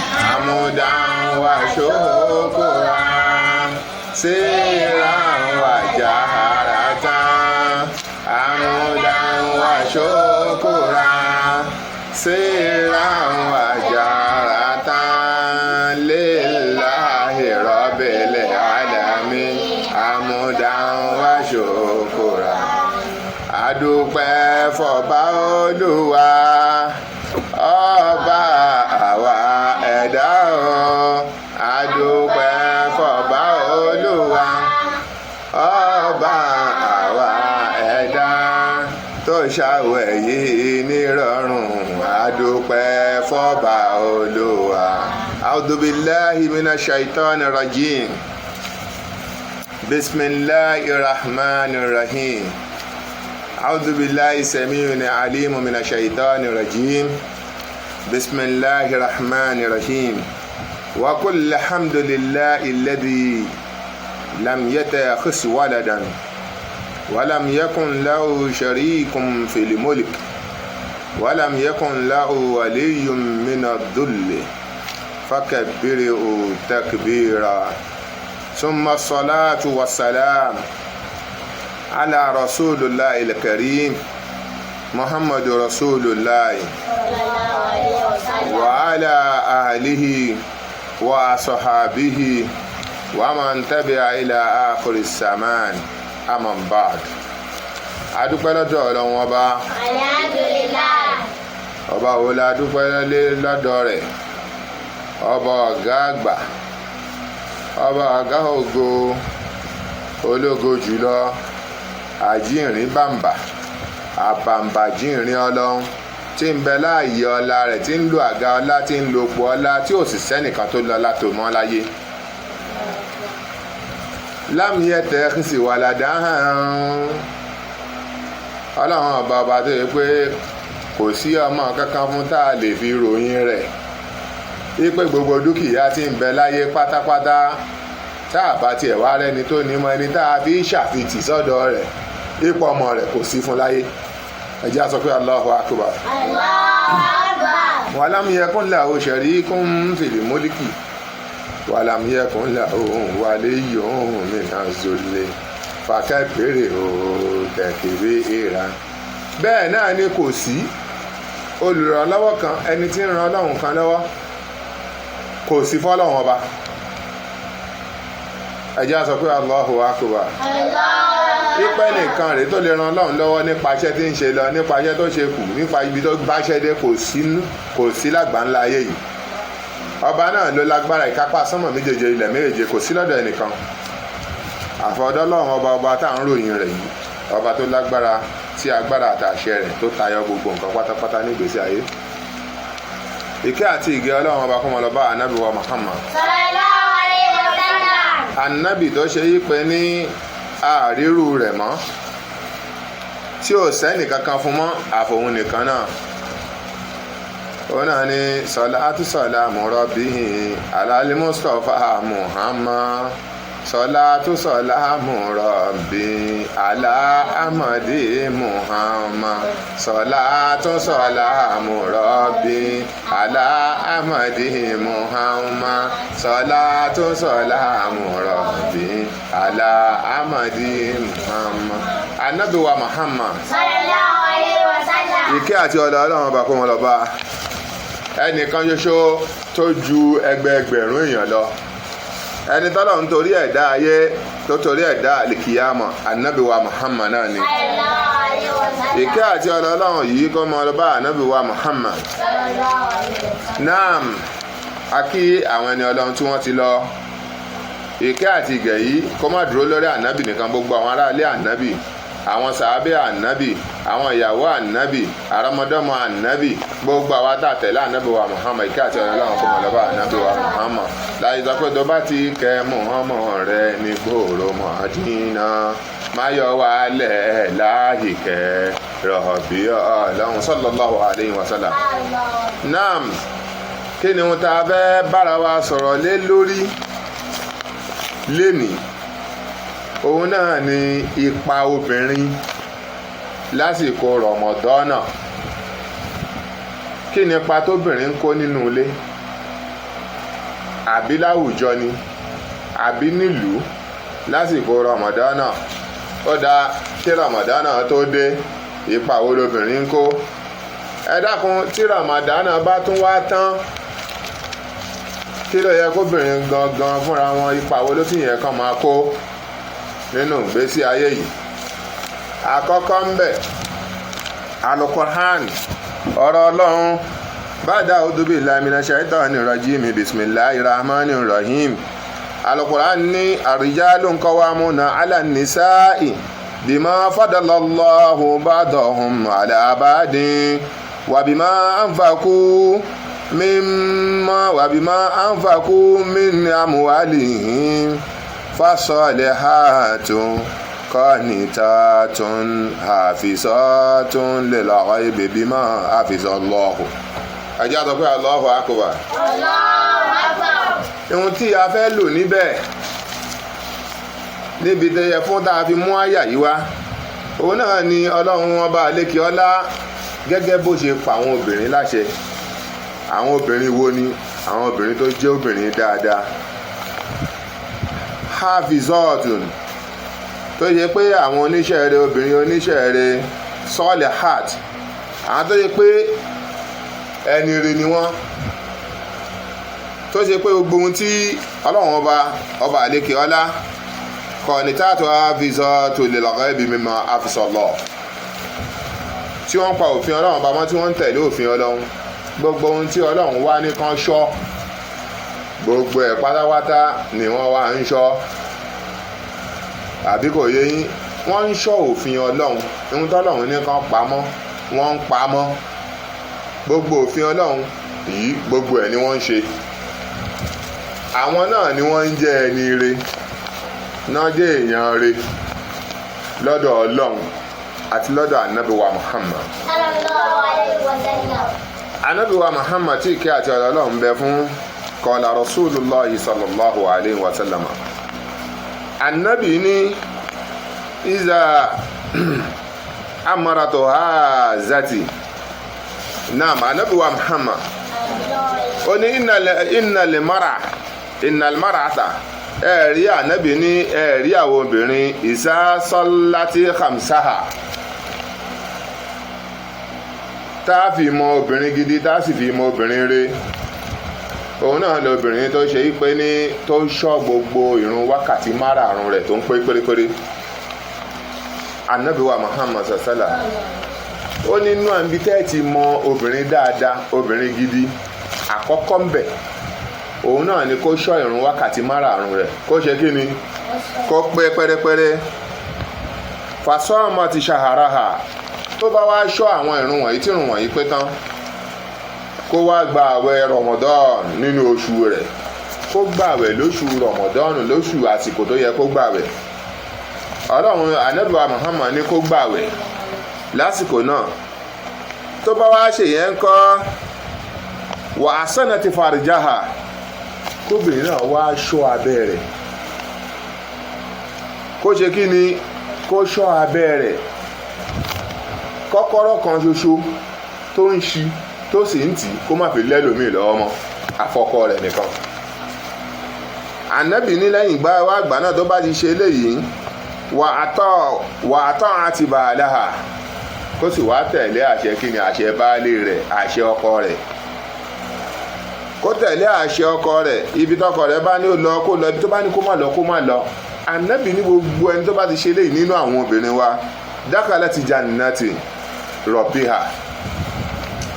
Amudan wa syukuran sirran wa jaharatan. Amudan wa syukuran sirran wa jaharatan lillahi rabbil alamin. Amudan wa syukuran. Adúpẹ́ fọ́ba Olúwa ọba àwa ẹ̀dá o. Adúpẹ́ fọ́ba Olúwa ọba àwa ẹ̀dá tó ṣàwẹ̀yí nírọ̀rùn. Adúpẹ́ fọ́ba Olúwa. A'udhu billahi minash shaitani rajim. Bismillahir rahmanir rahim. أعوذ بالله السميع العليم من الشيطان الرجيم. بسم الله الرحمن الرحيم. وقل الحمد لله الذي لم يتخذ ولدا ولم يكن له شريك في الملك ولم يكن له ولي من الذل فكبره تكبيرا. ثم الصلاة والسلام على رسول الله الكريم محمد رسول الله وعلى أهله وصحابه ومن تبع إلى آخر الزمان. أما بعد. adúpẹ́ lọ́dọ̀ Ọlọ́run ọba. Alhamdulillah. Ọba wo la dúpẹ́ lọ́dọ̀ rẹ̀? Ọba ọ̀gá àgbà, ọba ọ̀gá ògo, ológo jùlọ, àjíǹrín bàǹbà, àbàǹbà jíǹrín Ọlọ́run tí ń bẹ láàyè ọlá rẹ̀, tí ń lo àga ọlá, tí ń lo ipò ọlá, tí ò sì sẹ́nìkan tó lọ́lá tó mọ́ láyé. Lam yattakhidh waladan. Ọlọ́run ọba tó yẹ pé kò sí ọmọ kankan fún tá a lè fi ròyìn rẹ̀ wípé gbogbo dúkìá tí ń bẹ láyé pátápátá tá a bá tiẹ̀ wá rẹ́ni tó ní mọ ẹni tá a fi ṣàfitì sọ́dọ̀ rẹ̀ ipò ọmọ rẹ̀ kò sí fún láyé. Ẹ jẹ́ á sọ pé Allahu akbar. Allahu akbar. Walam yakun lahu sharikun fil mulki walam yakun lahu waliyyun minaz zulli fakabbirhu takbira. Bẹ́ẹ̀ náà ni kò sí olùrànlọ́wọ́ kan, ẹni tí ń ran Ọlọ́run kan lọ́wọ́ kò sí fọ́lọ́run ọba. Ẹ jẹ́ á sọ pé Allahu akbar. Pípẹ́ nìkan rèé tó lè ran Ọlọ́run lọ́wọ́ nípa iṣẹ́ tí ń ṣe lọ, nípa iṣẹ́ tó ṣe kù, nípa ibi tó bá ṣẹ́ dé, kò sí lágbàńlá ayé yìí. Ọba náà ló lágbára ìkápá sánmọ̀ méjèèje ilẹ̀ méjèèje, kò sí lọ́dọ̀ ẹnìkan àfọ̀dọ̀ Ọlọ́run ọba tá à ń ròyìn rẹ̀ yìí, ọba tó lágbára tí agbára àtàṣẹ rẹ̀ tó tayọ gbogbo nǹkan pátápátá ní ìgbésí ayé. Ìkẹ́ àti ìgẹ́ Ọlọ́run ọba kó máa lọ bá ànábì wa Muhammad Sallallahu alaihi wasallam. ànábì tó ṣe yí pé ní àrírù rẹ̀ mọ́, tí ò sẹ́nì kankan fún mọ́ àfòun nìkan náà. Òun náà ni salatu salamu rabbihi alal Mustafa Muhammad. Salatu salamu rabbi ala Ahmadi Muhammad. Salatu salamu rabbi ala Ahmadi Muhammad. Salatu salamu rabbi ala Ahmadi Muhammad. Ànábì wa Muhammad. Sallallahu alaihi wasallam. Ìkẹ́ àti Ọlọ́run ọba kó wọn lọ bá ẹnìkan ṣoṣo tó ju ẹgbẹẹgbẹ̀rún èèyàn lọ, ẹni tọ́lọ́run torí ẹ̀dá ayé tó torí ẹ̀dá àlìkìyàmọ̀, ànábì wa Muhammad náà ni. Sallallahu alaihi wasallam. Ìkẹ́ àti Ọlọ́run yìí kó máa lọ bá ànábì wa Muhammad. Sallallahu alaihi wasallam. Naam, a kí àwọn ẹni Ọlọ́run tí wọ́n ti lọ. Ìkẹ́ àti ìgẹ̀ yìí kó má dúró lórí ànábì nìkan, gbogbo àwọn aráalé ànábì, àwọn sàábé ànábì, àwọn ìyàwó ànábì, àrọmọdọ́mọ ànábì, gbogbo àwa tá a tẹ̀lé ànábì wa Muhammad. Ìkẹ́ àti Ọlọ́run kó máa lọ bá ànábì wa Muhammad. Láyé sọ pé tó bá ti kẹ́ Muhammad rẹ ní gbòòrò Mádínà, má yọ wálẹ̀ láyìíkẹ́ rọ̀bì Ọlọ́run sallallahu alaihi wasallam. Naam, kí ni ohun tá a fẹ́ bára wa sọ̀rọ̀ lé lórí lénìí? òun náà ni ipa obìnrin lásìkò rọ̀mọ̀dọ́nà. Kí ni ipa tóbìnrin ń kó nínú ilé àbí láwùjọ ni àbí nílùú lásìkò rọ̀mọ̀dọ́nà? Ó dáa kí rọ̀mọ̀dọ́nà tó dé, ipa wo lobìnrin ń kó? Ẹ dákun, tí rọ̀mọ̀dọ́nà bá tún wá tán, kí ló yẹ kóbìnrin gangan fúnra wọn, ipa wo ló sì yẹ kán máa kó nínú ìgbésí ayé yìí? Àkọ́kọ́ ń bẹ̀, Al-Qur'an, ọ̀rọ̀ Ọlọ́run. Ba'da a'udhu billahi minash shaitanir rajim, bismillahir rahmanir rahim. Al-Qur'an ní ar-rijalu qawwamuna 'ala an-nisa'i bima faddala Allahu ba'dahum 'ala ba'din wa bima anfaqu min amwalihim fasalihatu qanitatun hafizatun lil ghaibi bima hafizallahu. Ẹjẹ́ àtọ́ pé Allahu akbar. Allahu akbar. Ohun tí a fẹ́ lò níbẹ̀ níbi tẹ́yẹ fún tá a fi mú àyà yìí wá, òun náà ni Ọlọ́run ọba àlékè ọlá gẹ́gẹ́ bó ṣe pa àwọn obìnrin láṣẹ. Àwọn obìnrin wo ni? Àwọn obìnrin tó jẹ́ obìnrin dáadáa, hafizatun, tó yẹ pé àwọn oníṣẹ́ rere, obìnrin oníṣẹ́ rere, salihat, àwọn tó yẹ pé ẹni rere ni wọ́n, tó ṣe pé gbogbo ohun tí Ọlọ́run ọba àlékè ọlá qanitatu hafizatu lil ghaibi mimma hafizallah, tí wọ́n pa òfin Ọlọ́run ọba mọ́, tí wọ́n ń tẹ̀lé òfin Ọlọ́run. Gbogbo ohun tí Ọlọ́run wá ní kán ṣọ́, gbogbo ẹ̀ pátápátá ni wọ́n wá ń ṣọ́. Àbí kò yé yín? Wọ́n ń ṣọ́ òfin Ọlọ́run. Ohun tọ́lọ́run ní kán pamọ́, wọ́n ń pamọ́. Gbogbo òfin Ọlọ́run yìí, gbogbo ẹ̀ ni wọ́n ń ṣe. Àwọn náà ni wọ́n ń jẹ́ ẹni ire, náà jẹ́ èèyàn ire lọ́dọ̀ Ọlọ́run àti lọ́dọ̀ Ànábì wa Muhammad. Sallallahu alayhi wa sallam. Ànábì wa Muhammad tí ìkẹ́ àti ọ̀rọ̀ Ọlọ́run bẹ fún, qala Rasulullahi sallallahu alayhi wa sallam. Ànábì ní iza amaratu hazati. Naam, Ànábì wa Muhammad ó ní innal mar'ata, ẹ̀rí Ànábì ní ẹ̀rí àwọn obìnrin, iza sallati khamsaha, tá a fi mọ obìnrin gidi, tá a sì fi mọ obìnrin re. Òun náà lobìnrin tó ṣe pé ní tó ṣọ́ gbogbo ìrun wákàtí márààrún rẹ̀ tó ń pé pérépéré. Ànábì wa Muhammad sàṣálà ó nínú àbí tẹ́ẹ̀tì mọ obìnrin dáadáa, obìnrin gidi, àkọ́kọ́ ń bẹ̀ òun náà ni kó ṣọ́ ìrun wákàtí márààrún rẹ̀, kó ṣe kí ni? Kó pé pérépéré. Fasọ́ọ̀mọ́ ti ṣàhàráhà, tó bá wá ṣọ́ àwọn ìrun wọ̀nyí tí ìrun wọ̀nyí pé tán, kó wá gba àwẹ̀ Ramadan nínú oṣù rẹ̀, kó gbàwẹ̀ lóṣù Ramadan, lóṣù àsìkò tó yẹ kó gbàwẹ̀. Ọlọ́run Ànábì wa Muhammad ní kó gbàwẹ̀ lásìkò náà. Tó bá wá ṣe yẹn kọ́, wa ahsanati farjaha, kóbìnrin náà wá ṣọ́ abẹ́ rẹ̀. Kó ṣe kí ni? Kó ṣọ́ abẹ́ rẹ̀. Kọ́kọ́rọ́ kan ṣoṣo tó ń ṣí tó sì ń tì, kó má fi lẹ́lòmíì lọ́wọ́ mọ́, àfọkọ rẹ̀ nìkan. Ànábì ní lẹ́yìn ìgbà náà tó bá ti ṣe eléyìí, wà àtọ́ àti ba'alaha, kó sì wá tẹ̀lé àṣẹ kí ni? Àṣẹ baálé rẹ̀, àṣẹ ọkọ rẹ̀. Kó tẹ̀lé àṣẹ ọkọ rẹ̀, ibi tọkọ rẹ̀ bá ní ó lọ kó lọ, ibi tó bá ní kó má lọ kó má lọ. Ànábì ní gbogbo ẹni tó bá ti ṣe eléyìí nínú àwọn obìnrin wa, dakalati jannati rabbiha.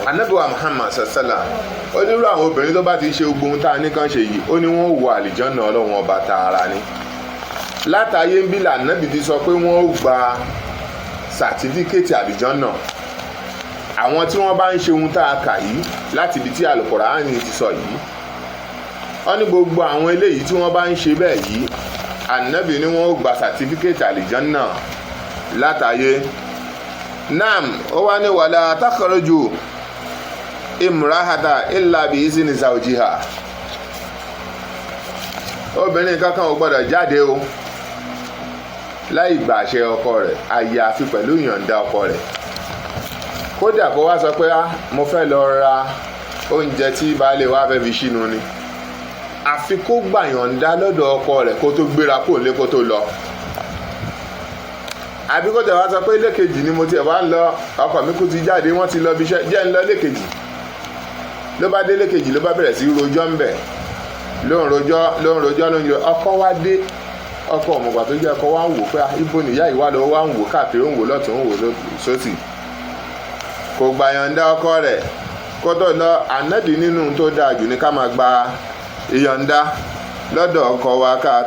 Ànábì wa Muhammad sàṣálà ó ní irú àwọn obìnrin tó bá ti ṣe gbogbo ohun tá a ní kàn ṣe yìí, ó ní wọ́n wọ àlìjọ́nà Ọlọ́run ọba tààrà ni. Látàyé ń bí l'Ànábì ti sọ pé wọ́n ó gba sàtífíkẹ́tì àlìjọ́nà. Àwọn tí wọ́n bá ń ṣe ohun tá a kà yìí láti ibi tí Al-Qur'ani ti sọ yìí, wọ́n ní gbogbo àwọn eléyìí tí wọ́n bá ń ṣe bẹ́ẹ̀ yìí, Ànábì ní wọ́n ó gba sàtífíkẹ́tì àlìjọ́nà látàyé. Naam, ó wá ní wala takhruju imrahata illa bi izni zawjiha. Obìnrin kankan ò gbọdọ̀ jáde o láì gbàṣẹ ọkọ rẹ̀ àyàfi pẹ̀lú ìyọ̀ǹda ọkọ rẹ̀. Kódà kó wá sọ pé mo fẹ́ lọ ra oúnjẹ tí baálé wa fẹ́ fi ṣínu ni, àfi kó gbà yọ̀ǹda lọ́dọ̀ ọkọ rẹ̀ kó tó gbéra kó lé kó tó lọ. Àbí kó tẹ̀ wá sọ pé ilé kejì ni mo tiẹ̀ wá ń lọ, ọkọ mi kú ti jáde, wọ́n ti lọ bí iṣẹ́, jẹ́ ń lọ ilé kejì. Ló bá dé ilé kejì ló bá bẹ̀rẹ̀ sí rojọ́ ń bẹ̀, ló ń rojọ́ ọkọ wá dé, ọkọ ọmọgbà tó jẹ́ ọkọ wá ń wò pé ibo nìyá ìwà lọ́wọ́ wá ń wò káàkiri, ó ń wò lọ́tún ó ń wò sósì. Kò gbà yọ̀ǹda ọkọ rẹ̀ kó tó lọ. Ànábì nínú tó dáa jù ní ká máa gba ìyọ̀ǹda lọ́dọ̀ ọkọ wa ká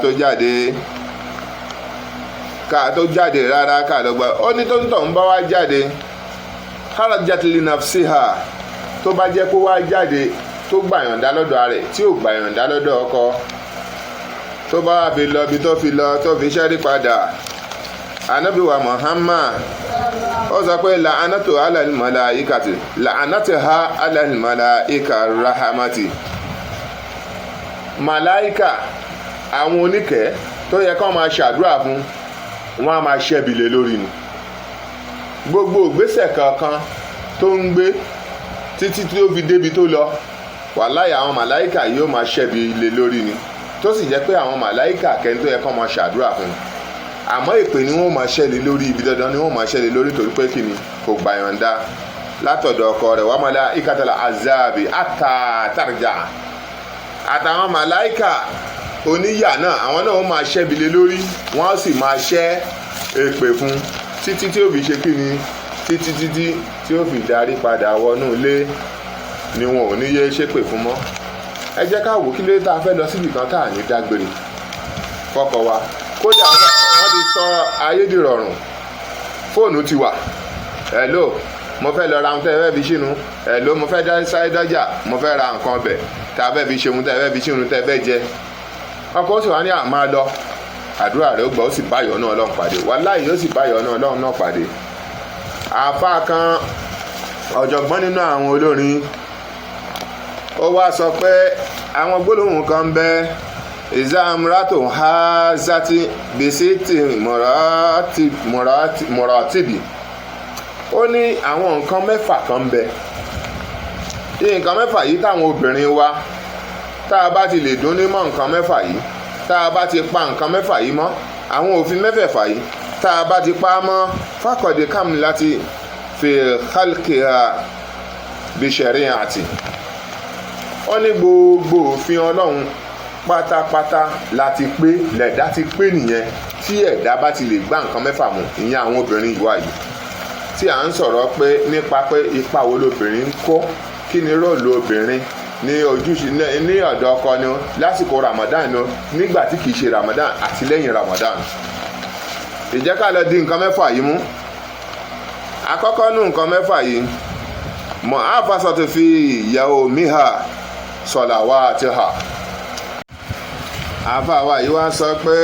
tó jáde rárá ká lọ gbà. Ó ní tó ń tọ̀ ń bá wá jáde kharajat li nafsiha, tó bá jẹ́ kó wá jáde tó gbà yọ̀ǹda lọ́dọ̀ rẹ̀ tí ò gbà yọ̀ǹda lọ́dọ̀ ọkọ, tó bá wá fi lọ bí tó fi lọ tó fi ṣẹ́rí padà. Ànábì wa Muhammad ó sọ pé la'anatu ala al-malaikati la'anatuha ala al-malaika rahamati. Màláíkà àwọn oníkẹ́ tó yẹ kó máa ṣàdúrà fún, wọ́n á máa ṣẹ́bi lé lórí ni. Gbogbo ìgbésẹ̀ kankan tó ń gbé títí tí ó fi débi tó lọ, wàláhì àwọn màláíkà yóò máa ṣẹ́bi lé lórí ni. Tó sì jẹ́ pé àwọn màláíkà kẹ́ni tó yẹ kó máa ṣàdúrà fún, àmọ́ èpè ni wọ́n máa ṣẹ́lẹ̀ lórí, ibi dandan ni wọ́n máa ṣẹ́lẹ̀ lórí, torí pé kí ni kò gbà yọ̀ǹda látọ̀dọ̀ ọkọ rẹ̀. wa malaikatal azabi hatta tarja. Àtàwọn màláíkà oníyà náà, àwọn náà wọ́n máa ṣẹ́bi lé lórí, wọ́n sì máa ṣẹ́ èpè fún títí tí ó fi ṣe kí ni, títí tí ó fi darí padà wọnú ilé ni wọn ò ní yé ṣépè fún mọ́. Ẹ jẹ́ ká wò kí ló tá a fẹ́ lọ síbì kan tá à ní dágbére fọ́kọ wa. Kódà wọ́n ti sọ ayédèrọ̀rùn, fóònù ti wà. Hello, mo fẹ́ lọ ra ohun tẹ́ ẹ fẹ́ fi ṣínú. Hello, mo fẹ́ sáré dọ́jà, mo fẹ́ ra nǹkan ọbẹ̀ tá a fẹ́ fi ṣe ohun tẹ́ ẹ fẹ́ fi ṣínú tẹ́ ẹ fẹ́ jẹ. Ọkọ ó sì wá ní máa lọ, àdúrà rẹ̀ ó gbà, ó sì bá ìyọ́nú Ọlọ́run pàdé. Wàláhì yóò sì bá ìyọ́nú Ọlọ́run náà pàdé. Àfáà kan ọ̀jọ̀gbọ́n nínú àwọn olórin ó wá sọ pé àwọn gbólóhùn kan ń bẹ ìzámúrátò ha zati bisiti mọ̀rọ̀tìbì. Ó ní àwọn nǹkan mẹ́fà kan ń bẹ. Nǹkan mẹ́fà yìí táwọn obìnrin wa, tá a bá ti lè dún ní mọ́ nǹkan mẹ́fà yìí, tá a bá ti pa nǹkan mẹ́fà yìí mọ́, àwọn òfin mẹ́fẹ̀ẹ̀fà yìí tá a bá ti pa á mọ́, fákọ̀dé kàmú láti fi khalqiha bi shari'ati. Ó ní gbogbo òfin Ọlọ́run pátápátá láti pé, lẹ̀dá ti pé nìyẹn tí ẹ̀dá bá ti lè gbá nǹkan mẹ́fà mú. Ìyẹn àwọn obìnrin ìwà yìí tí à ń sọ̀rọ̀ pé nípa pé ipa wo lobìnrin ń kó, kí ni róòlù obìnrin ní ojúṣe ní ọ̀dọ̀ ọkọ ni lásìkò Ramadan ni, nígbà tí kìí ṣe Ramadan àti lẹ́yìn Ramadan. Ìjẹ́ ká lọ di nǹkan mẹ́fà yìí mú. Àkọ́kọ́ nú nǹkan mẹ́fà yìí, mu'afasatu fi yawmiha salawatiha. Àfáà wa yìí wá sọ pé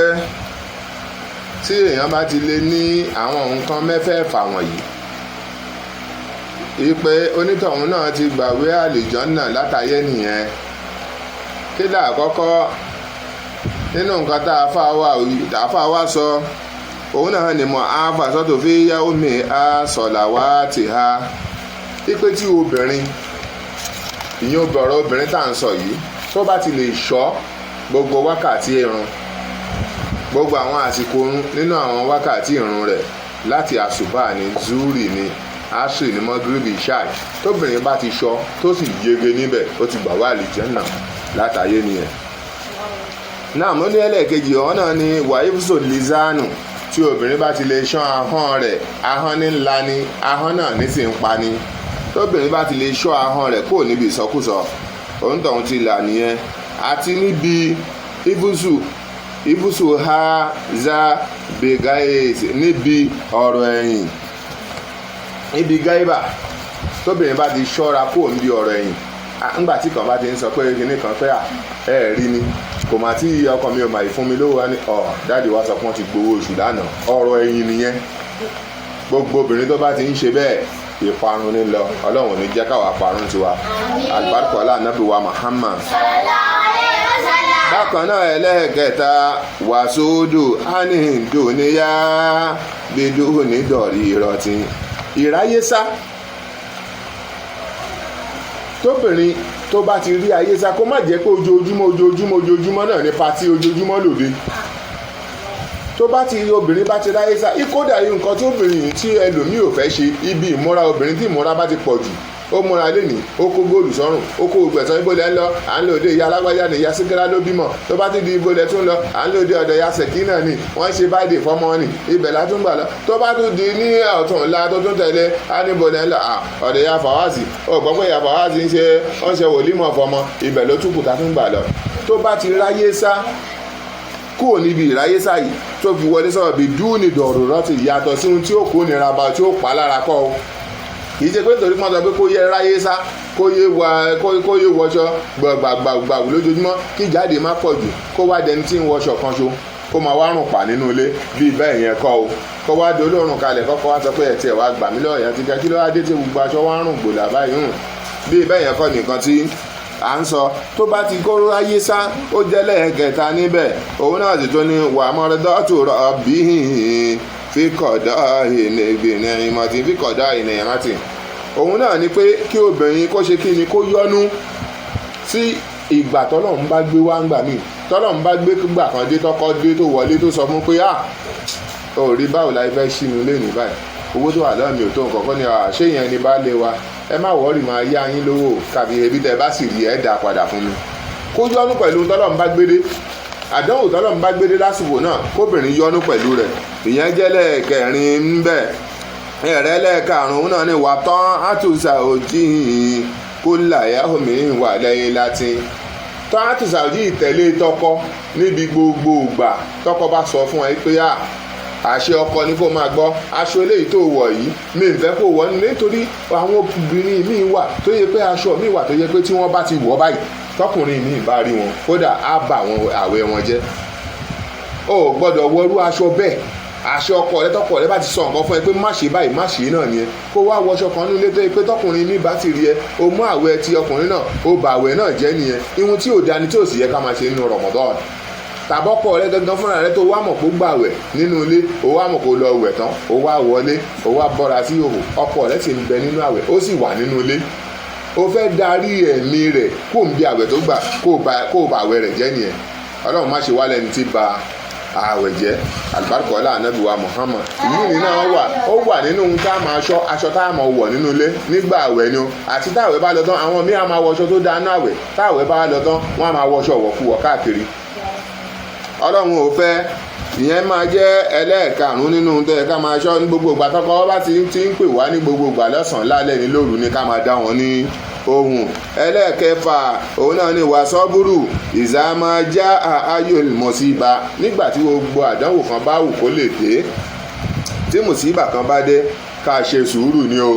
tí èèyàn bá ti lè ní àwọn nǹkan mẹ́fẹ̀ẹ̀fà wọ̀nyí, ìpè onítọ̀hún náà ti gbàwé àlùjánnà látayé nìyẹn. Kí là àkọ́kọ́ nínú nǹkan tá àfáà wa sọ, òun náà ni mu'afasatu fi yawmiha salawatiha. Ìpè tí obìnrin, ìyẹn ọ̀rọ̀ obìnrin tá à ń sọ yìí, tó bá ti lè ṣọ́ gbogbo wákàtí ìrun, gbogbo àwọn àsìkò nínú àwọn wákàtí ìrun rẹ̀, láti àsùbá ní zuri ní asri ní mọ́gíríbì ṣáì, tóbìnrin bá ti ṣọ́ tó sì yege níbẹ̀, ó ti gbà wá àlùjánnà látayé nìyẹn. Náà mo ní ẹlẹ́ẹ̀kejì ọ̀hún náà ni wàhífùsò lizánù. Tí obìnrin bá ti lè ṣọ́ ahọ́n rẹ̀, ahọ́n ní ńlá ni, ahọ́n náà ní sì ń pa ni. Tóbìnrin bá ti lè ṣọ́ ahọ́n rẹ̀ kúrò níbi ìsọkúsọ, òun tọ̀hún ti là nìyẹn. Àti níbi ìfúsù ha za begaese, níbi ọ̀rọ̀ ẹ̀yìn, níbi gáíbà. Tóbìnrin bá ti ṣọ́ra kúrò níbi ọ̀rọ̀ ẹ̀yìn, ńgbà tí kan bá ti ń sọ pé kíní kan fẹ́ rí ni, kò mà tí ọkọ mi ò mà fún mi lówó wá ní dáàdì wa sọ pé wọ́n ti gbowó oṣù lánàá. Ọ̀rọ̀ ẹ̀yìn nìyẹn. Gbogbo obìnrin tó bá ti ń ṣe bẹ́ẹ̀, ìparun ní lọ. Ọlọ́run ní jẹ́ káwa parun tiwa. Àlùbáríkà ọlá Ànábì wa Muhammad. bákan náà ẹlẹ́ẹ̀kẹta wàsódù ánìdóníyá bídú nídọ̀rí ìrọ̀tí ìráyésá tóbìnrin tó bá ti rí ayé sá kó má jẹ́ pé ojoojúmọ́ náà ní patí ojoojúmọ́ lòde tó bá ti obìnrin bá ti ráyé sá kódà yìí nǹkan tí obìnrin tí ẹlòmíì ò fẹ́ ṣe ibi ìmúra obìnrin tí ìmúra bá ti pọ̀ jù ó múra lẹ́nìí ó kó góòlù sọ́rùn ó kó gbẹ̀sán ibodè ńlọ à ń lò dé ìyá alágbájá ní ìyá síkírá ló bímọ tó bá ti di ibodè tún lọ à ń lò dé ọ̀dọ̀ ìyá sẹ̀kínà ni wọ́n ṣe báyìí fọmọ ni ibẹ̀ látún gbà lọ tó bá tún di ní ọ̀tún ńlá tó tún tẹ̀lé á ní ibodè ńlọ ọ̀dọ̀ ìyá fàwáàsì ó gbọ́ pé ìyá fàwáàsì ń ṣe wòlímọ̀ fọmọ ibẹ̀ ló tún kù tá tún gbà lọ tó bá ti ráyé sá kúrò níbi ìráyésá yìí tó fi wọlé sọ̀rọ̀ bí dúùnì dọ̀rọ̀ rántí yàtọ̀ sí ohun tí ó kó nira bá tí ó pa lára kọ́ o kì í ṣe pé torí pọ́n sọ pé kó yẹ ráyésá kó yé wọṣọ gbàgbàgbà lójoojúmọ́ kí jáde má pọ̀ jù kó wá dẹni tí ń wọṣọ kan ṣo kó máa wá rùn pa nínú ilé bí bẹ́ẹ̀ yẹn kọ́ o kó wá dolórùn kalẹ̀ kọ́kọ́ wá sọ pé ẹ̀ tiẹ̀ wá gbà mí lọ́ọ̀yà ti ga kí ló wá dé tí gbogbo aṣọ wá rùn gbòlà báyìí hùn bí bẹ́ẹ̀ yẹn kọ́ nìkan tí à ń sọ tó bá ti kóró ayé sá ó jẹ́ lẹ́ẹ̀kẹta níbẹ̀ òun náà sì tó ní wà mọ́rẹ́dọ́tò rọ̀bì fíkọ̀dọ̀ ìnìyàmọ̀tì fíkọ̀dọ̀ ìnìyàmọ̀tì òun náà ni pé kí obìnrin kó ṣe kí ni kó yọnu sí ìgbà tọ́lọ́run bá gbé wá ń gbà míì tọ́lọ́run bá gbé gbà kan dé tọ́kọ́ dé tó wọlé tó sọ fún pé ò rí báwo la fẹ́ ṣínú lé ní báyìí owó tó wà lọ́wọ́ mi ò tó nǹkan kọ́ ni ṣé yẹn ni bá lé wa ẹ má wọ́ọ̀rì máa yá yín lówó kàbí ebi tẹ bá sì rí ẹ̀ dà padà fún mi kó yọnu pẹ̀lú tọ́lọ́run bá gbédé àdánwò tọ́lọ́run bá gbédé lásìkò náà kóbìnrin yọnu pẹ̀lú rẹ̀ ìyẹn jẹ́ lẹ́ẹ̀kẹrin ń bẹ̀ ẹ̀rẹ́ lẹ́ẹ̀karùn-ún náà ni wà tán àtúnṣà òjì kó láyà omi wà lẹ́yìn láti tán àtúnṣà òjì ìtẹ̀lé tọkọ níbi gbogbo ìgbà tọkọ bá sọ fún ẹ pé àṣẹ ọkọ ní kó máa gbọ́ aṣọ eléyìí tó wọ̀ yìí mi ń fẹ́ kó wọ̀ nítorí àwọn obìnrin míì wà tó yẹ pé aṣọ míì wà tó yẹ pé tí wọ́n bá ti wọ̀ báyìí tọkùnrin míì bá rí wọn kódà á bà wọn àwẹ̀ wọn jẹ́ o gbọ́dọ̀ wọrú aṣọ bẹ́ẹ̀ aṣọ ọkọ rẹ tọkọ rẹ bá ti sọ nǹkan fún ẹ pé má ṣe báyìí má ṣe náà nìyẹn kó wá wọṣọ kan nílé tó yẹ pé tọkùnrin míì bá ti rí ẹ o mú àwẹ̀ ti ọkùnrin náà o bà àwẹ̀ náà jẹ́ nìyẹn ihun tí ò dání tí ò sì yẹ ká máa ṣe nínú Ramadan tàbọ́kọ rẹ gangan fúnra rẹ tó wá mọ̀ kó gbà wẹ̀ nínú ilé ó wá mọ̀ kó lọ wẹ̀ tán ó wá wọlé ó wá bọ́ra sí òhò ọkọ rẹ sì ń bẹ nínú àwẹ̀ ó sì wà nínú ilé ó fẹ́ darí ẹ̀mí rẹ̀ kó ń bí àwẹ̀ tó gbà kó bà àwẹ̀ rẹ̀ jẹ́ nìyẹn Ọlọ́run má ṣe wá lẹ́ni tí ba àwẹ̀ jẹ́ àlùbáríkà ọlá ànábì wa Muhammad ìlú náà ó wà nínú ohun tá a máa aṣọ tá a máa wọ̀ nínú ilé nígbà àwẹ̀ ni o àti táwẹ̀ bá lọ tán àwọn míì á máa wọṣọ tó dáa náà àwẹ̀ táwẹ̀ bá lọ tán wọ́n á máa wọṣọ wọ̀kúwọ̀ káàkiri Ọlọ́run ò fẹ́ ìyẹn máa jẹ́ ẹlẹ́ẹ̀karùn-ún nínú tó yẹ ká máa ṣọ́ ní gbogbo ìgbà tọ́kọ bá ti ń pè wá ní gbogbo ìgbà lọ́sàn-án lálẹ́ ní lóru ní ká máa dá wọn ní ohùn ẹlẹ́ẹ̀kẹfà òun náà ni wàsọ́búrù ìzámájá ayò mọ̀síbà nígbà tí gbogbo àdánwò kan bá wù kó lè dé tí mùsíbà kan bá dé ká ṣe sùúrù ni o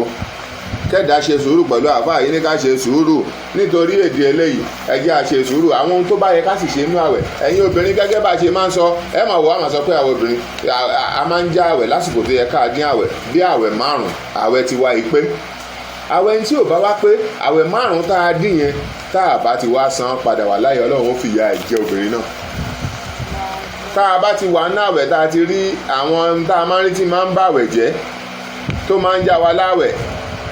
kẹ́dà ṣe sùúrù pẹ̀lú àfáà yìí ní ká ṣe sùúrù nítorí èdè eléyìí ẹ jẹ́ a ṣe sùúrù àwọn ohun tó bá yẹ ká sì ṣe nínú àwẹ̀ ẹ̀yin obìnrin gẹ́gẹ́ bá ṣe máa ń sọ ẹ máa wọ àmà sọ pé àwọn obìnrin a máa ń já àwẹ̀ lásìkò tó yẹ ká dín àwẹ̀ bí àwẹ̀ 5 àwẹ̀ ti wá ìpé àwẹ̀ tí ò bá wá pé àwẹ̀ 5 tá a dín yẹn tá a bá ti wá san padà wà láyé Ọlọ́run ó fìyà ìjẹ obìnrin náà tá a bá ti wà ní àwẹ̀ tá a ti rí àwọn tá a máa ń rí tí máa ń bàwẹ̀ jẹ́ tó máa ń já wa láwẹ̀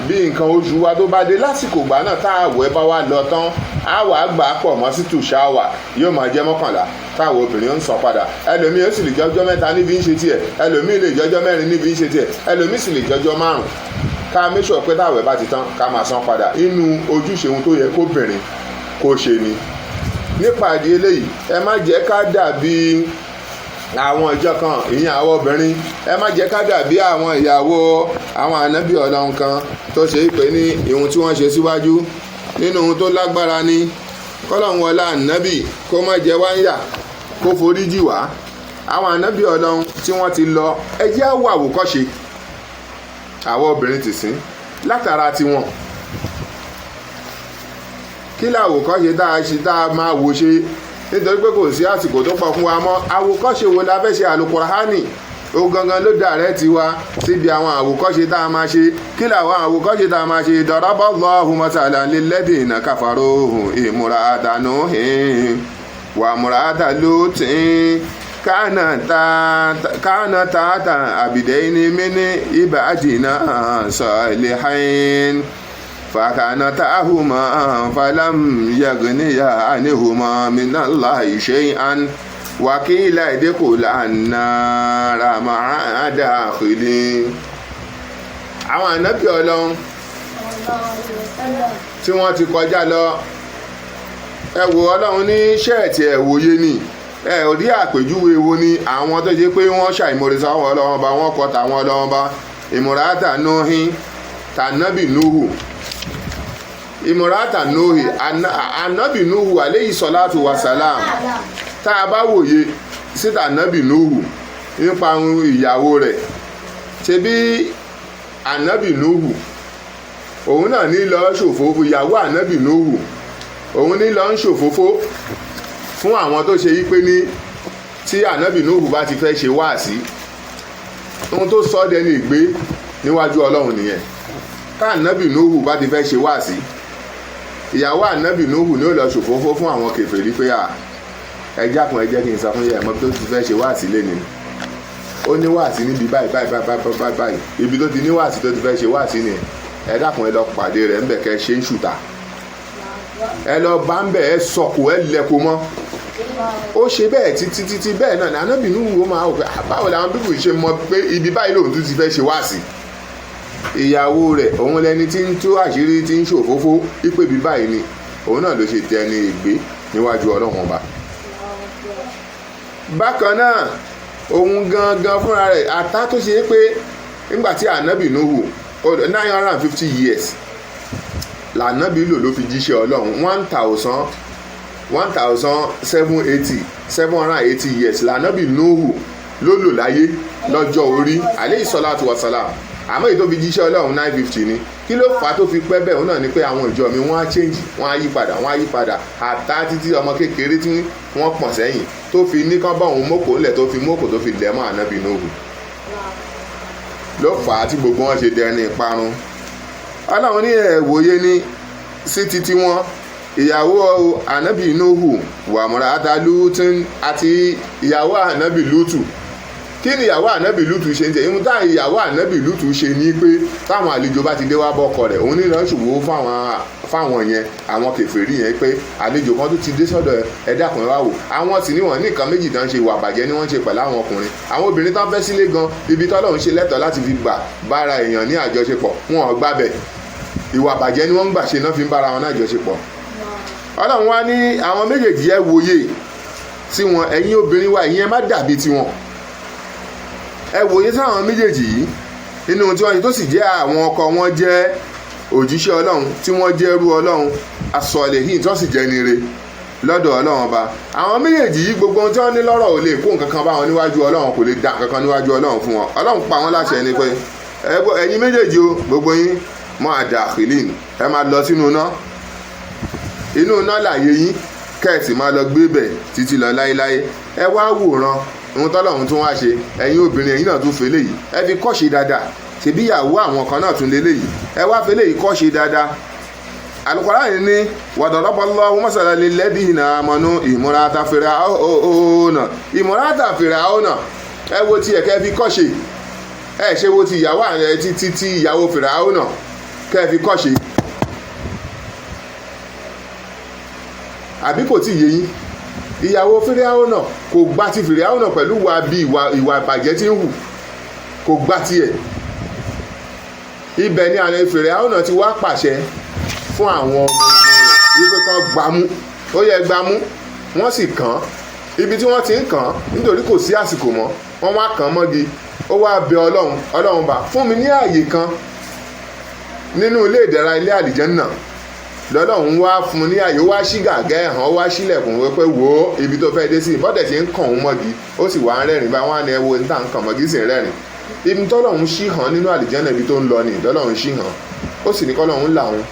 bí nǹkan oṣù wa tó bá dé lásìkò ìgbà náà tá àwẹ̀ bá wá lọ tán á wàá gbà pọ̀ mọ́ sí tùṣáwà yóò máa jẹ́ 11 táwọn obìnrin ń san padà ẹlòmíì ó sì lè jọjọ́ 3 níbi ń ṣe tiẹ̀ ẹlòmíì lè jọjọ́ 4 níbi ń ṣe tiẹ̀ ẹlòmíì sì lè jọjọ́ 5 ká méṣọ̀ pé táwẹ̀ bá ti tán ká máa san padà inú ojúṣe ohun tó yẹ kóbìnrin kó ṣe ni nípa ìdí eléyìí ẹ má jẹ́ ká dàbí àwọn ìjọ kan ìyẹn àwọn obìnrin ẹ má jẹ́ ká dàbí àwọn ìyàwó àwọn ànábì Ọlọ́run kan tó ṣe é pé ní ìhun tí wọ́n ṣe síwájú nínú ohun tó lágbára ní kọ́lọ́hún wọlá ànábì kó má jẹ wá ń yà kó forí jì wá àwọn ànábì Ọlọ́run tí wọ́n ti lọ ẹ jẹ́ á wo àwòkọ́ṣe àwọn obìnrin ti sìn látara tiwọn kí làwòkọ́ṣe tá a máa wò ṣe nítorí pé kò sí àsìkò tó pọ̀ fún wa mọ́ àwòkọ́ṣe wo la fẹ́ ṣe àlùkùránì ó gangan ló dàrẹ́ tiwa síbi àwọn àwòkọ́ṣe tá a máa ṣe kí làwọn àwòkọ́ṣe tá a máa ṣe daraballahu masalan lilladhina kafaru imra'ata Nuhin wà múrata lóòtín kánà tààtà àbìdẹ́ni mini ibadina salihin فكانتاهما فلم يغنيا عنهما من الله شيئا وقيل ادخلا النار مع الداخلين. àwọn ànábì Ọlọ́run tí wọ́n ti kọjá lọ ẹ wo Ọlọ́run ní ṣẹ́ẹ̀tì ẹ̀ wòye ni ẹ ò rí àpèjúwe wo ni àwọn tó ṣe pé wọ́n ṣàìmọ̀rẹ́ sáwọn Ọlọ́run bá wọ́n kọ́ tàwọn Ọlọ́run bá ìmọ̀ràtà nóhìn tànábì Núhù ìmọ̀ràtà nóhì ànábì Núhù alayhi salatu wa salam tá a bá wòye síta ànábì Núhù nípa ìyàwó rẹ̀ ṣe bí ànábì Núhù òun náà ní lọ ṣòfófó ìyàwó ànábì Núhù òun ní lọ ń ṣòfófó fún àwọn tó ṣe yí pé ní tí ànábì Núhù bá ti fẹ́ ṣe wáàsí ohun tó sọ dẹni ìgbé níwájú Ọlọ́run nìyẹn ká ànábì Núhù bá ti fẹ́ ṣe wáàsí ìyàwó ànábì Núhù ní ó lọ ṣòfófó fún àwọn kèfèrí pé ẹjá kan ẹ jẹ́ kí n sọ fún yẹ ẹ̀mọ́ tó ti fẹ́ ṣe wáàsí lé ni ó ní wáàsí níbi báyìí ibi tó ti ní wáàsí tó ti fẹ́ ṣe wáàsí ni ẹ dákun ẹ lọ pàdé rẹ̀ ńbẹ̀ kẹ́ ṣe ń ṣùtà ẹ lọ bá ń bẹ̀ ẹ sọkò ẹ lẹ́kọ̀ọ́ mọ́ ó ṣe bẹ́ẹ̀ títí bẹ́ẹ̀ náà ní ànábì Núhù ó máa wò pé báwo làwọn bíbù ṣe mọ̀ pé ibi báyìí lòun tún ti fẹ́ ṣe wáàsí ìyàwó rẹ̀ òun lẹni tí ń tú àṣírí tí ń ṣòfófó wípé bí báyìí ni òun náà ló ṣe tẹ ẹni ìgbé níwájú Ọlọ́run ọba. bákan náà òun gangan fúnra rẹ̀ àtá tó ṣe pé nígbà tí ànábì Núhù 950 years lànábì lò ló fi jíṣẹ́ Ọlọ́run 780 years lànábì Núhù ló lò láyé lọ́jọ́ orí alayhi salatu wa salam àmọ́ èyí tó fi jíṣẹ́ Ọlọ́run 950 ni kí ló fà á tó fi pẹ́ bẹ́ẹ̀ òun náà ni pé àwọn ìjọ mi wọ́n á change wọ́n á yí padà àtá títí ọmọ kékeré tí wọ́n pọ̀n sẹ́yìn tó fi ní kán bá òun mọ́kò ńlẹ̀ tó fi mọ́kò tó fi lẹ̀ mọ́ ànábì Núhù ló fà á tí gbogbo wọn ṣe dẹni ìparun. Ọlọ́run ní ẹ̀wòye ní sí títí wọn ìyàwó ànábì Núhù wàmúra àtàlùtún àti ìyàwó ànábì Lútù kí ni ìyàwó ànábì Lútù ṣe ń tẹ̀ ìmú táwọn ìyàwó ànábì Lútù ṣe ní pé táwọn àlejò bá ti dé wá bọ́kọ rẹ̀ òun nílò ṣòwò fáwọn yẹn àwọn kèfèrí yẹn pé àlejò kan tó ti dé sọ́dọ̀ ẹ dákun ẹ wá wò àwọn sì níwọ̀n ní nǹkan méjì tán ṣe ìwà àbàjẹ́ ni wọ́n ṣe pẹ̀lú àwọn ọkùnrin àwọn obìnrin tán fẹ́ sílé gan ibi tọ́lọ́run ṣe lẹ́tọ̀ọ́ láti fi gbà bára èèyàn ní àjọṣepọ̀ wọn ò gbàbẹ̀ ìwà àbàjẹ́ ni wọ́n ń gbà ṣe náà fi ń bára wọn ní àjọṣepọ̀. Ọlọ́run wá ní àwọn méjèèjì ẹ wòye sí wọn ẹ̀yin obìnrin wa ìyẹn má dàbí tiwọn ẹ wòye sáwọn méjèèjì yìí nínú tí wọ́n ṣe tó sì jẹ́ àwọn ọkọ wọn jẹ́ òjíṣẹ́ Ọlọ́run tí wọ́n jẹ́ ẹrú Ọlọ́run as-salihin tó sì jẹ́ nire lọ́dọ̀ Ọlọ́run ọba àwọn méjèèjì yìí gbogbo ohun tí wọ́n ní lọ́rọ̀ ò lè kó nǹkan kan bá wọn níwájú Ọlọ́run kò lè dá nǹkan kan níwájú Ọlọ́run fún wọn Ọlọ́run pa wọ́n láṣẹ ni pé ẹ̀yin méjèèjì o gbogbo yín máa dakhilin ẹ máa lọ sínú iná inú iná láàyè yín kẹ́ẹ̀sì máa lọ gbé bẹ̀ títí lọ láéláé ẹ wá wòran ohun tọ́lọ́run tún wá ṣe ẹ̀yin obìnrin ẹ̀yin náà tún fẹ́ léyìí ẹ fi kọ́ṣe dáadáa ṣebí ìyàwó àwọn kan náà tún lé léyìí ẹ wá fẹ́ léyìí kọ́ṣe dáadáa Al-Qur'an ní wàdọ̀rọ̀bọ̀lọ́wọ́ mọ́sàlá lilladhina amanu imrata Fir'auna ẹ wo ti ẹ̀kẹ́ fi kọ́ṣe ẹ ṣe wo ti ìyàwó àrẹ títí ìyàwó Fir'auna kẹ́ fi kọ́ṣe àbí kò tí yé yín ìyàwó Fíráúnà kò gbà ti Fíráúnà pẹ̀lú wa bí ìwà ìbàjẹ́ tí ń hù kò gbà tiẹ̀ ibẹ̀ ni ààrẹ Fíráúnà ti wá pàṣẹ fún àwọn ọmọ ogun rẹ̀ wípé kán gbámú ó yẹ gbámú wọ́n sì kàn ibi tí wọ́n ti ń kàn nítorí kò sí àsìkò mọ́ wọ́n wá kàn mọ́gi ó wá bẹ Ọlọ́run bá fún mi ní ààyè kan nínú ilé ìdẹ̀ra ilé àlìjẹ́nnà lọ́lọ́run wá fún ní àyè wá sí gàgẹ́ ẹ̀hán wá sílẹ̀kùn wípé wò ó ibi tó fẹ́ dé sí bọ́dẹ̀ tí ń kàn òun mọ́gi ó sì wá ń rẹ́rìn bá wọn ní ẹwọ níta ń kàn mọ́gi sì ń rẹ́rìn ibi tọ́lọ́run ṣí hàn nínú àlìjẹ́nà ibi tó ń lọ ní lọ́lọ́run ṣí hàn ó sì ní kọ́lọ́run làwọn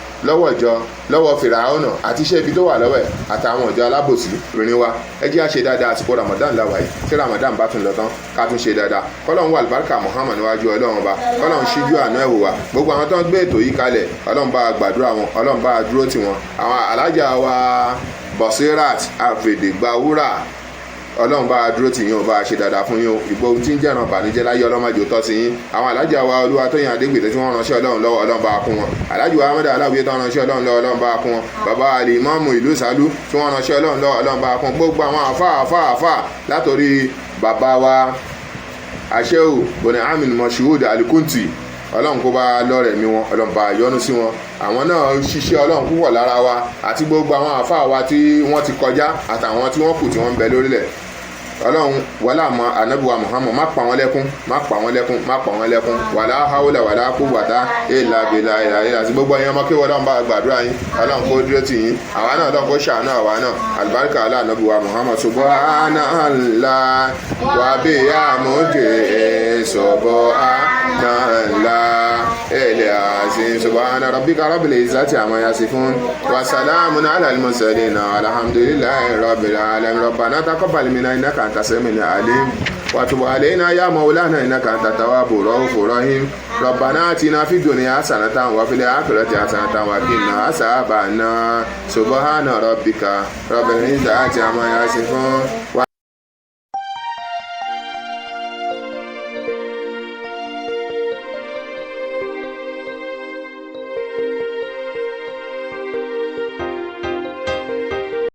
lọ́wọ́ Fíráúnà àti iṣẹ́ ibi tó wà lọ́wọ́ ẹ̀ àtàwọn ìjọ alábòsí rìnrìn wa ẹ jẹ́ àṣe dáadáa àsìkò Ramadan láwa yìí tí Ramadan bá tún lọ tán ká tún ṣe dáadáa kọ́lọ́run wà àlùbáríkà Muhammad níwájú Ọlọ́run ọba kọ́lọ́run ṣíjú àánú ẹ̀wò wa gbogbo àwọn tó ń gbé ètò yìí kalẹ̀ Ọlọ́run bá gbàdúrà wọn Ọlọ́run bá dúró tì wọn àwọn alájà wa basirat àfèdègbàwúrà ọlọ́run bá a dúró tì yín o bá a ṣe dáadáa fún yín o ìgbó tí ń jẹ́ràn bànújẹ́ láyé ọlọ́mọdé tọ́ sí yín àwọn alájà wa Olúwatóyìn Adégbètè tí wọ́n ránṣẹ́ ọlọ́run lọ́wọ́ ọlọ́run bá a kún wọn alájà wa Ahmed Aláwìyé tí wọ́n ránṣẹ́ ọlọ́run lọ́wọ́ ọlọ́run bá a kún wọn bàbá Àlìmọ́ọ̀mù ìlú Sàlú tí wọ́n ránṣẹ́ ọlọ́run lọ́wọ́ ọlọ́run bá a kún gbogbo àwọn àfáà látòrí bàbá wa Aṣẹ́hù bọ̀nẹ̀ Amin Moshood Alikunti ọlọ́run kó bá lọ́rẹ̀ mi wọn ọlọ́run bá yọ́nú sí wọn àwọn náà ṣiṣẹ́ ọlọ́run púpọ̀ lára wa àti gbogbo àwọn àfáà wa tí wọ́n ti kọjá àtàwọn tí wọ́n kù tí wọ́n ń bẹ lórílẹ̀ ọlọ́run wàlá mọ anabiwa Muhammad má pa wọn lẹ́kún wàlá hawla wàlá quwwata illa billahi àti gbogbo ẹ̀yàn ọmọké wọ́n bá gbàdúrà yín ọlọ́run kó dúró tì yín àwa náà ọlọ́run kó ṣàánú àwa náà alibarika alá anabiwa Muhammad subhanallah wa bihamdihi subhanallah azim subhana rabbika rabbil izzati amma yasifun wa salamun ala al mursalin alhamdulillahi rabbil alamin rabbana taqabbal minna innaka antas samiul alim wa tub alaina ya maulana innaka antat tawwabur rahim rabbana atina fid dunya hasanatan wa fil akhirati hasanatan wa qina azaban nar subhana rabbika rabbil izzati amma yasifun